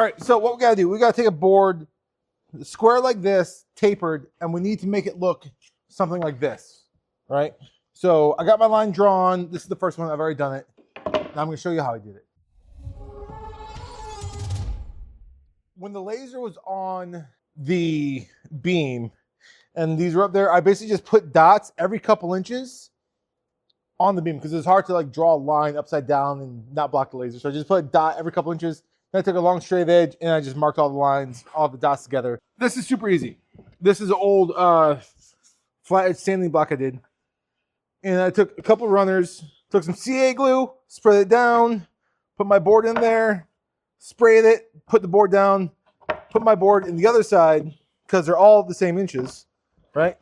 All right, so what we gotta do, we gotta take a board, square like this, tapered, and we need to make it look something like this, right? So I got my line drawn. This is the first one. I've already done it. Now I'm gonna show you how I did it. When the laser was on the beam and these were up there, I basically just put dots every couple inches on the beam because it's hard to like draw a line upside down and not block the laser. So I just put a dot every couple inches. Then I took a long straight edge and I just marked all the lines, all the dots together. This is super easy. This is an old flat edge sanding block I did. And I took a couple runners, took some CA glue, sprayed it down, put my board in there, sprayed it, put the board down, put my board in the other side because they're all the same inches, right?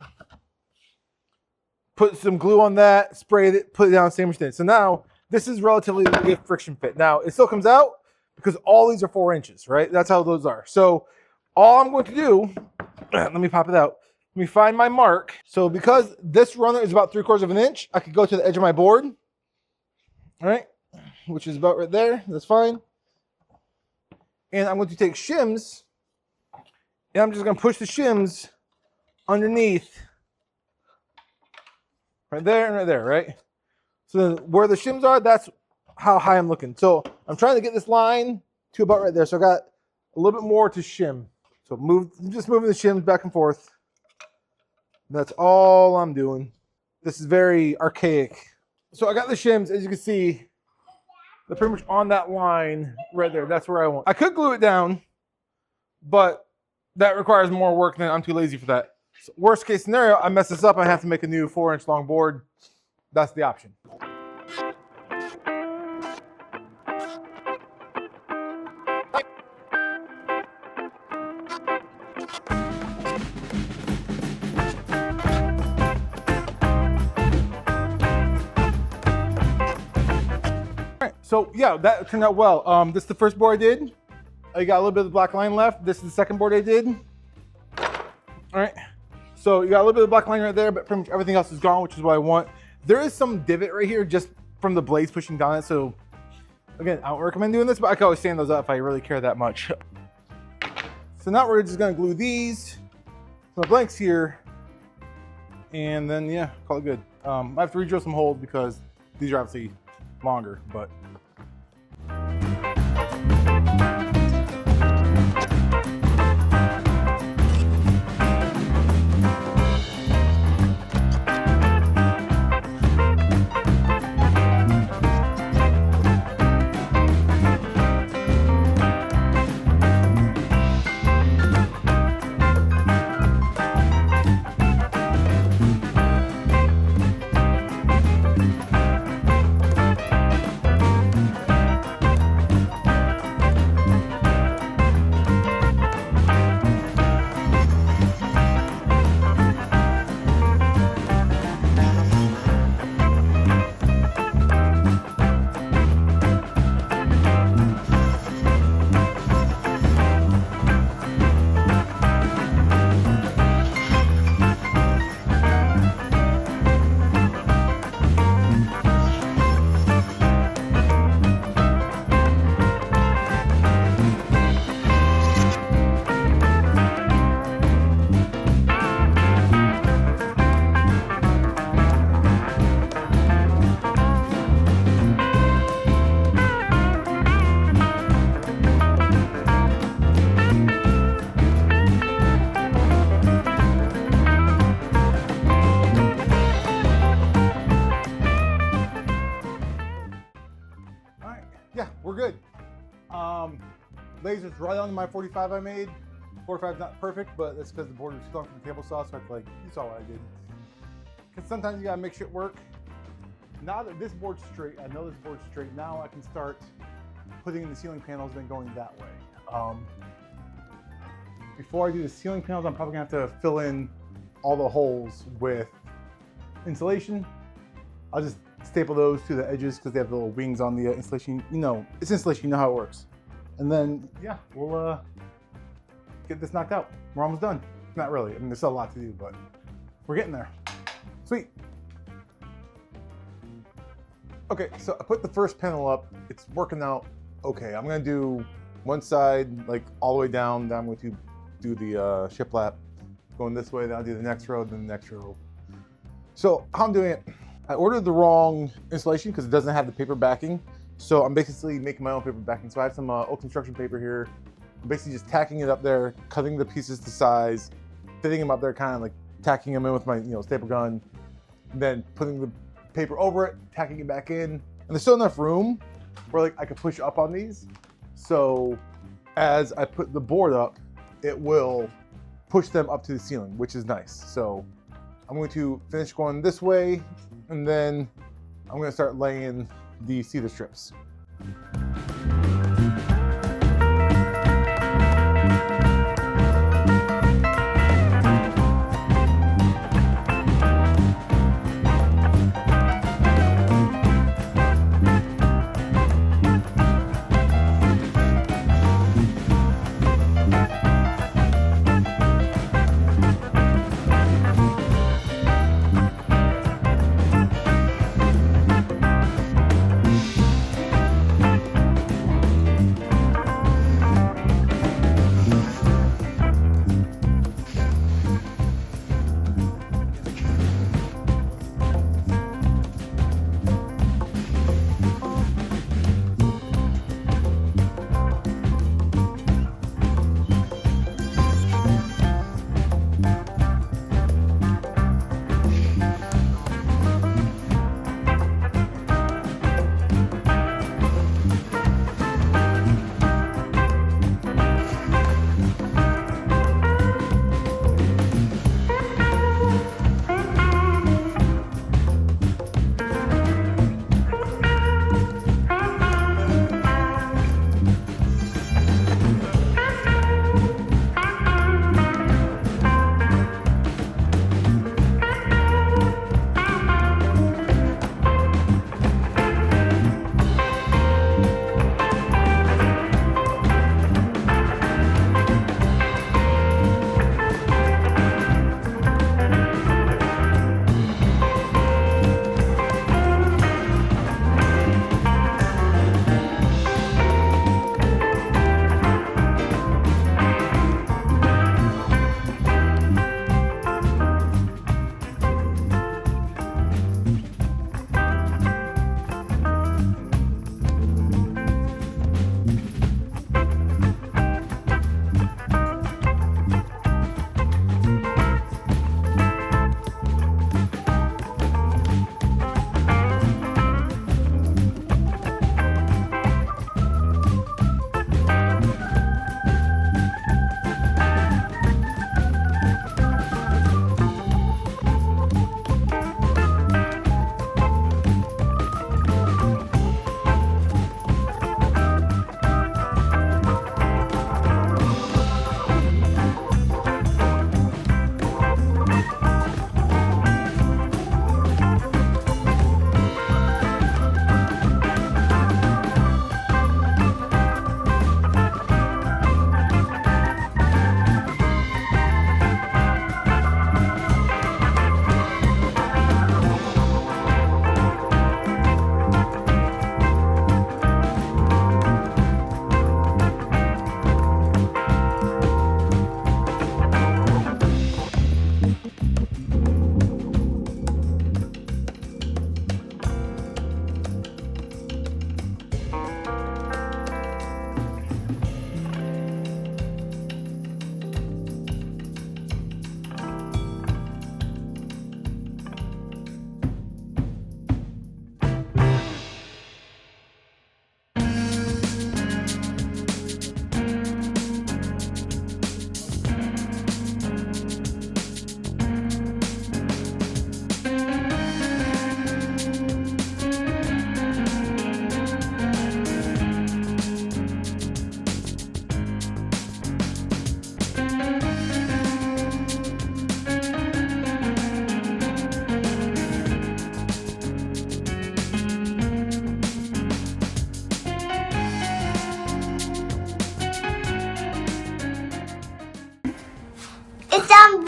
Put some glue on that, sprayed it, put it down, same extent. So now this is relatively a good friction fit. Now it still comes out because all these are 4 inches, right? That's how those are. So all I'm going to do, let me pop it out. Let me find my mark. So because this runner is about 3/4 of an inch, I could go to the edge of my board, all right? Which is about right there, that's fine. And I'm going to take shims, and I'm just going to push the shims underneath right there and right there, right? So where the shims are, that's how high I'm looking. So I'm trying to get this line to about right there. So I got a little bit more to shim. So I'm just moving the shims back and forth. That's all I'm doing. This is very archaic. So I got the shims, as you can see, they're pretty much on that line right there. That's where I want. I could glue it down, but that requires more work than I'm too lazy for that. So worst case scenario, I mess this up, I have to make a new 4-inch long board. That's the option. So yeah, that turned out well. This is the first board I did. I got a little bit of the black line left. This is the second board I did. All right. So you got a little bit of the black line right there, but pretty much everything else is gone, which is what I want. There is some divot right here just from the blades pushing down it. So again, I don't recommend doing this, but I can always sand those up if I really care that much. So now we're just gonna glue these to my blanks here. And then yeah, call it good. I have to re-drill some holes because these are obviously longer, but yeah, we're good. Laser's right on my 45 I made. 45 is not perfect, but that's because the board was too long for the table saw, so I like, you saw what I did. Because sometimes you gotta make shit work. Now that this board's straight, I know this board's straight, now I can start putting in the ceiling panels and then going that way. Before I do the ceiling panels, I'm probably gonna have to fill in all the holes with insulation. I'll just staple those to the edges because they have the little wings on the insulation. You know, it's insulation, you know how it works. And then, yeah, we'll get this knocked out. We're almost done. Not really, I mean, there's still a lot to do, but we're getting there. Sweet. Okay, so I put the first panel up. It's working out okay. I'm gonna do one side, like all the way down. Then I'm going to do the shiplap. Going this way, then I'll do the next row, then the next row. So how I'm doing it, I ordered the wrong installation because it doesn't have the paper backing. So I'm basically making my own paper backing. So I have some old construction paper here. I'm basically just tacking it up there, cutting the pieces to size, fitting them up there, kind of like tacking them in with my staple gun, then putting the paper over it, tacking it back in. And there's still enough room where like I could push up on these. So as I put the board up, it will push them up to the ceiling, which is nice. So I'm going to finish going this way, and then I'm going to start laying the cedar strips.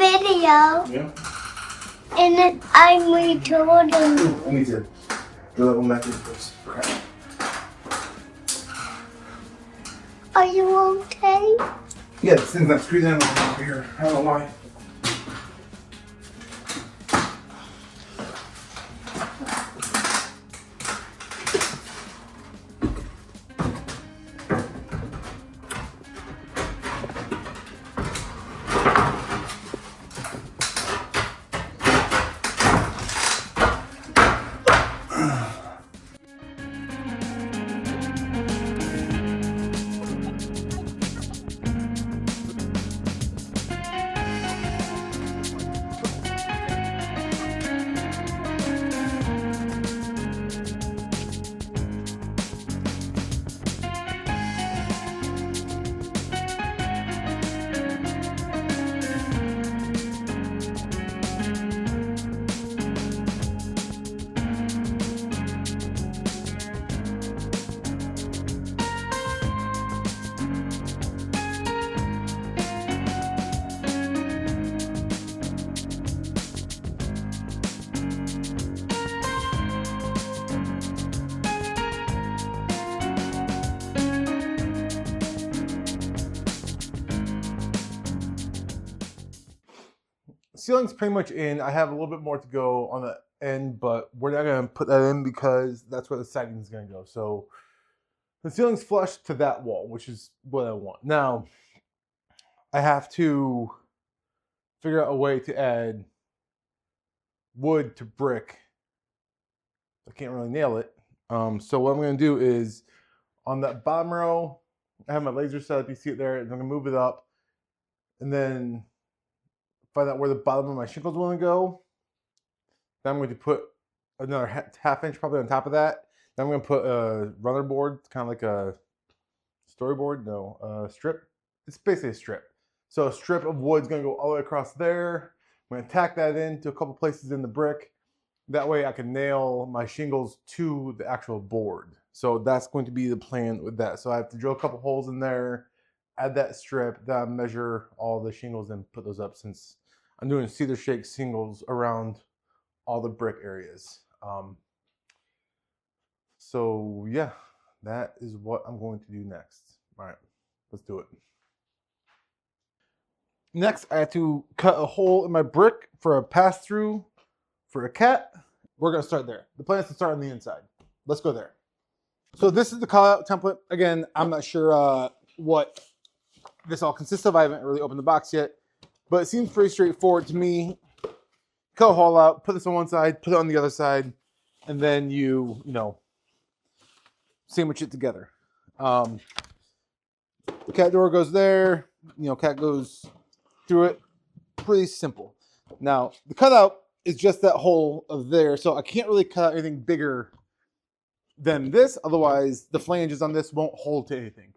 video. Yeah. And then I'm recording. I need to do that one back in first. Crap. Are you okay? Yeah, this thing's not screwed in over here. I don't know why. Ceiling's pretty much in. I have a little bit more to go on the end, but we're not going to put that in because that's where the siding is going to go. So the ceiling's flush to that wall, which is what I want. Now, I have to figure out a way to add wood to brick. I can't really nail it. So what I'm going to do is on that bottom row, I have my laser set up. You see it there. And I'm going to move it up and then find out where the bottom of my shingles want to go. Then I'm going to put another half inch probably on top of that. Then I'm going to put a runner board, kind of like a storyboard, no, strip. It's basically a strip. So a strip of wood is going to go all the way across there. I'm going to tack that into a couple places in the brick. That way I can nail my shingles to the actual board. So that's going to be the plan with that. So I have to drill a couple holes in there, add that strip, then measure all the shingles and put those up since I'm doing cedar shake shingles around all the brick areas. So yeah, that is what I'm going to do next. All right, let's do it. Next, I have to cut a hole in my brick for a pass-through for a cat. We're gonna start there. The plan is to start on the inside. Let's go there. So this is the call-out template. Again, I'm not sure what this all consists of. I haven't really opened the box yet, but it seems pretty straightforward to me. Cut a hole out, put this on one side, put it on the other side, and then you sandwich it together. The cat door goes there. Cat goes through it. Pretty simple. Now, the cutout is just that hole of there, so I can't really cut out anything bigger than this. Otherwise, the flanges on this won't hold to anything.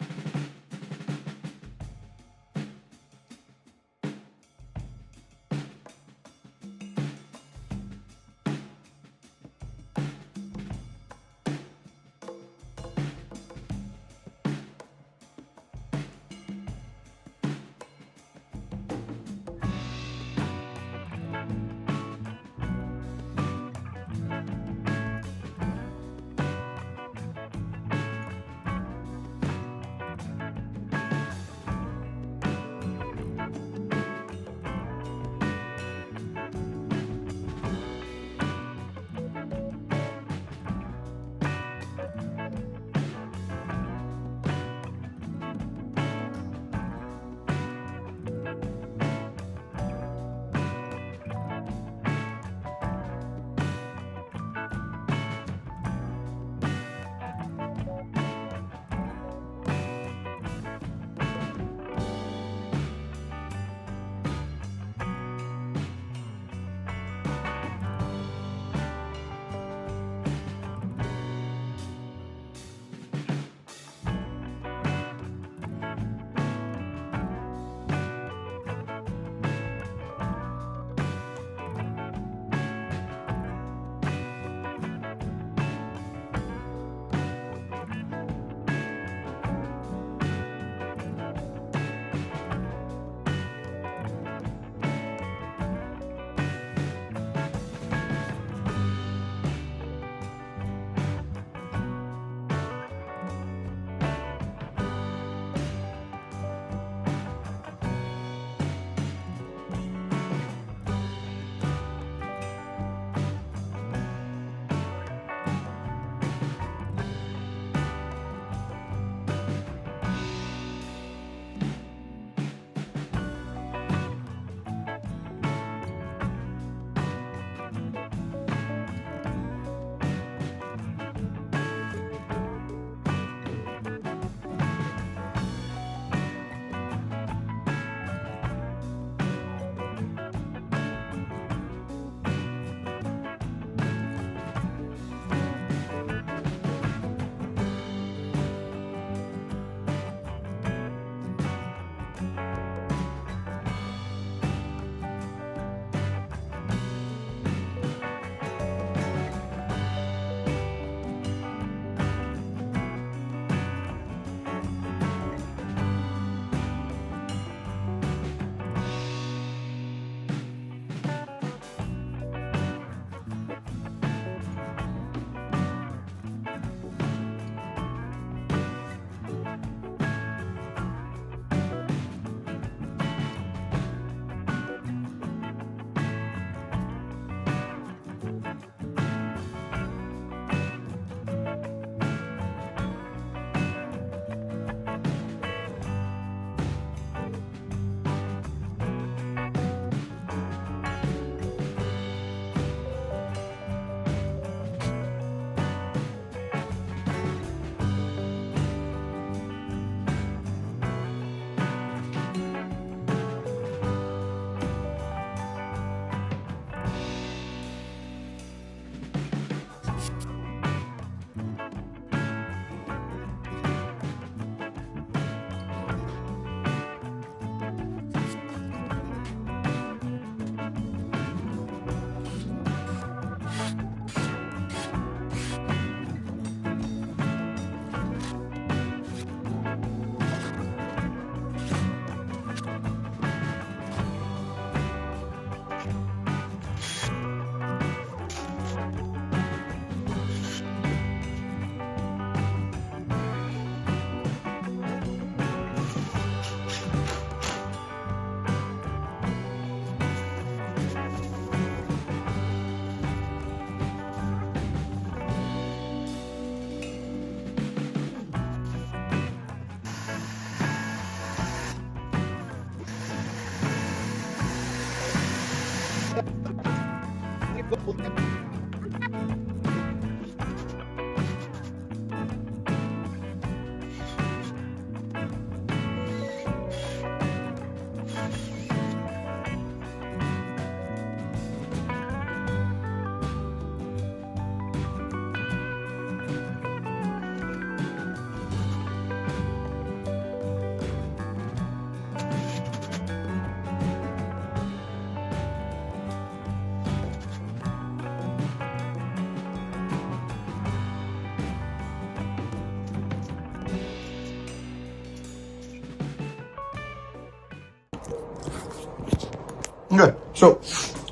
Okay, so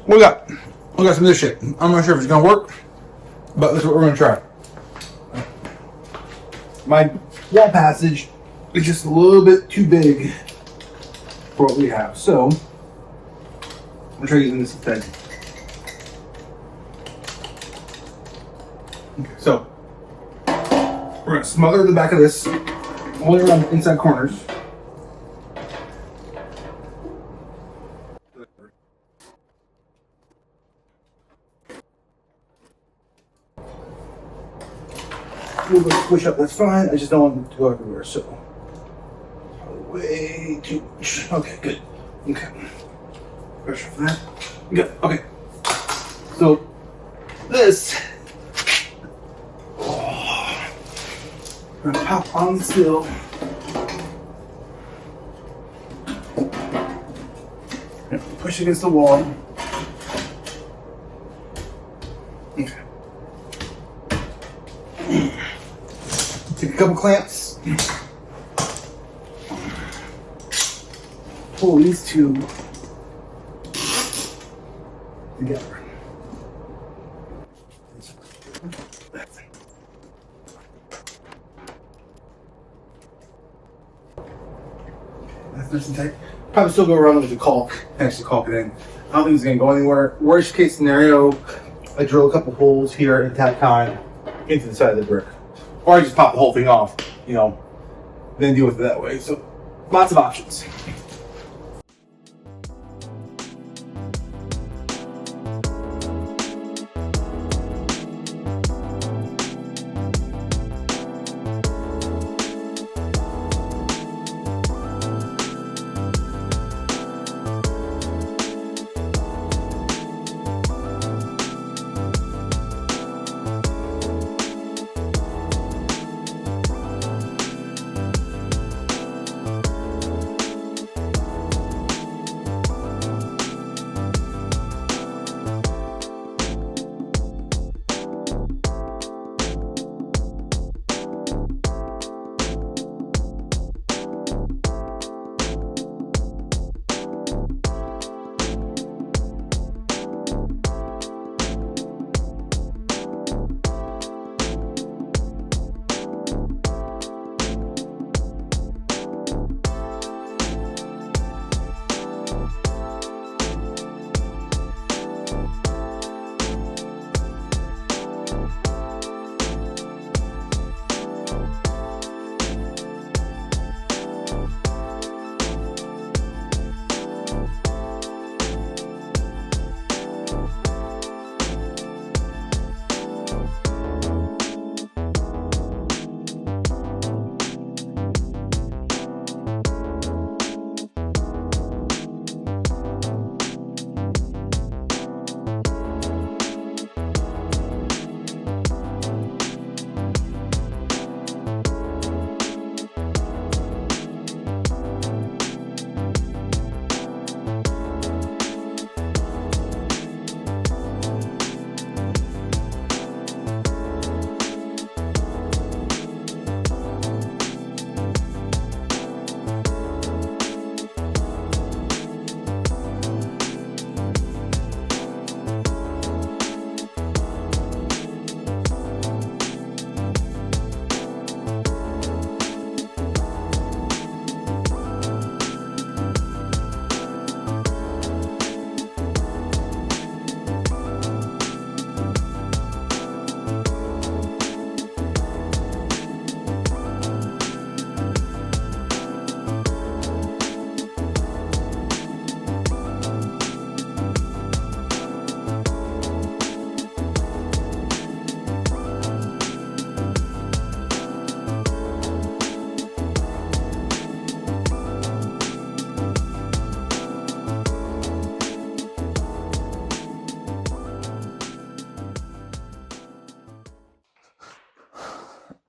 what we got? We got some of this shit. I'm not sure if it's gonna work, but this is what we're gonna try. My wall passage is just a little bit too big for what we have, so I'm gonna try using this instead. Okay, so we're gonna smother the back of this all the way around the inside corners. A little bit of squish up, that's fine. I just don't want it to go everywhere, so way too much. Okay, good. Okay. Pressure for that. Good. Okay. So this I'm gonna pop on the sill. Push against the wall. Okay. Take a couple clamps. Pull these two together. That's nice and tight. Probably still go around with the caulk, actually caulk it in. I don't think it's gonna go anywhere. Worst case scenario, I drill a couple holes here and tack on into the side of the brick. Or I just pop the whole thing off, you know, then deal with it that way. So lots of options.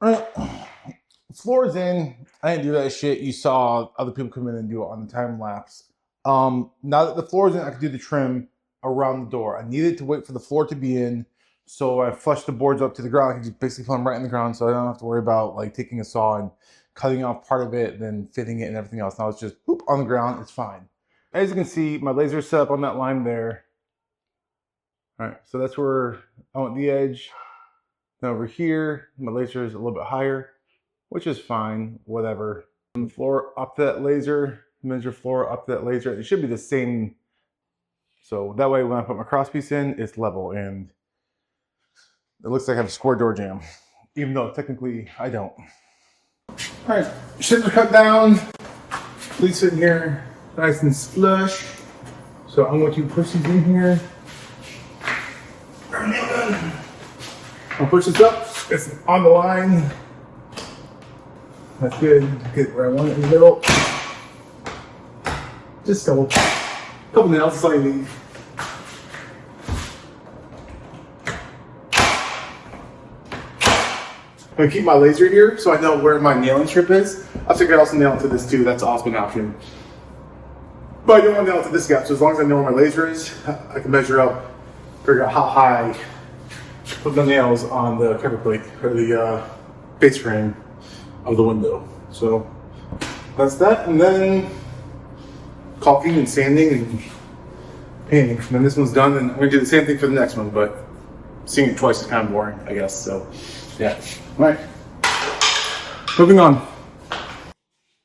Alright. Floor's in. I didn't do that shit. You saw other people come in and do it on the time lapse. Now that the floor's in, I can do the trim around the door. I needed to wait for the floor to be in, so I flushed the boards up to the ground. I can just basically put them right in the ground, so I don't have to worry about like taking a saw and cutting off part of it, then fitting it and everything else. Now it's just boop on the ground. It's fine. as you can see, my laser is set up on that line there. All right, so that's where I want the edge. Then over here, my laser is a little bit higher, which is fine, whatever. From the floor up to that laser, measure floor up to that laser. It should be the same. So that way when I put my cross piece in, it's level and it looks like I have a square door jamb, even though technically I don't. All right, shims are cut down. Please sit in here nice and flush. So I'm going to push these in here. I'll push this up. It's on the line. That's good. Get where I want it in the middle. Just a couple nails, that's all you need. I'm gonna keep my laser here so I know where my nailing strip is. I figured I'd also nail it to this too. That's also an option. But I don't want to nail it to this gap, so as long as I know where my laser is, I can measure up, figure out how high, put the nails on the cover plate or the base frame of the window. So that's that, and then caulking and sanding and painting. And then this one's done, and I'm gonna do the same thing for the next one, but seeing it twice is kind of boring, I guess. So yeah. All right. Moving on.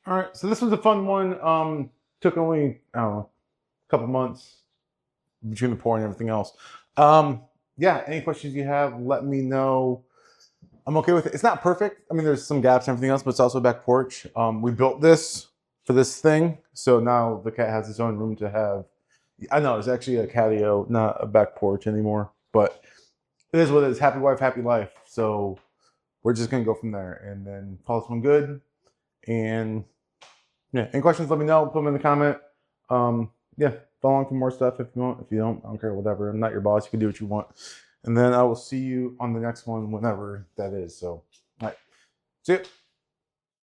All right. So this was a fun one. Took only, I don't know, a couple months between the pouring and everything else. Yeah. Any questions you have, let me know. I'm okay with it. It's not perfect. I mean, there's some gaps and everything else, but it's also a back porch. We built this for this thing. So now the cat has its own room to have. I know it's actually a catio, not a back porch anymore, but it is what it is. Happy wife, happy life. So we're just going to go from there and then call this one good. And yeah, any questions, let me know. Put them in the comment. Yeah, follow along for more stuff if you want. If you don't, I don't care, whatever. I'm not your boss. You can do what you want. And then I will see you on the next one, whenever that is. So, all right. See you.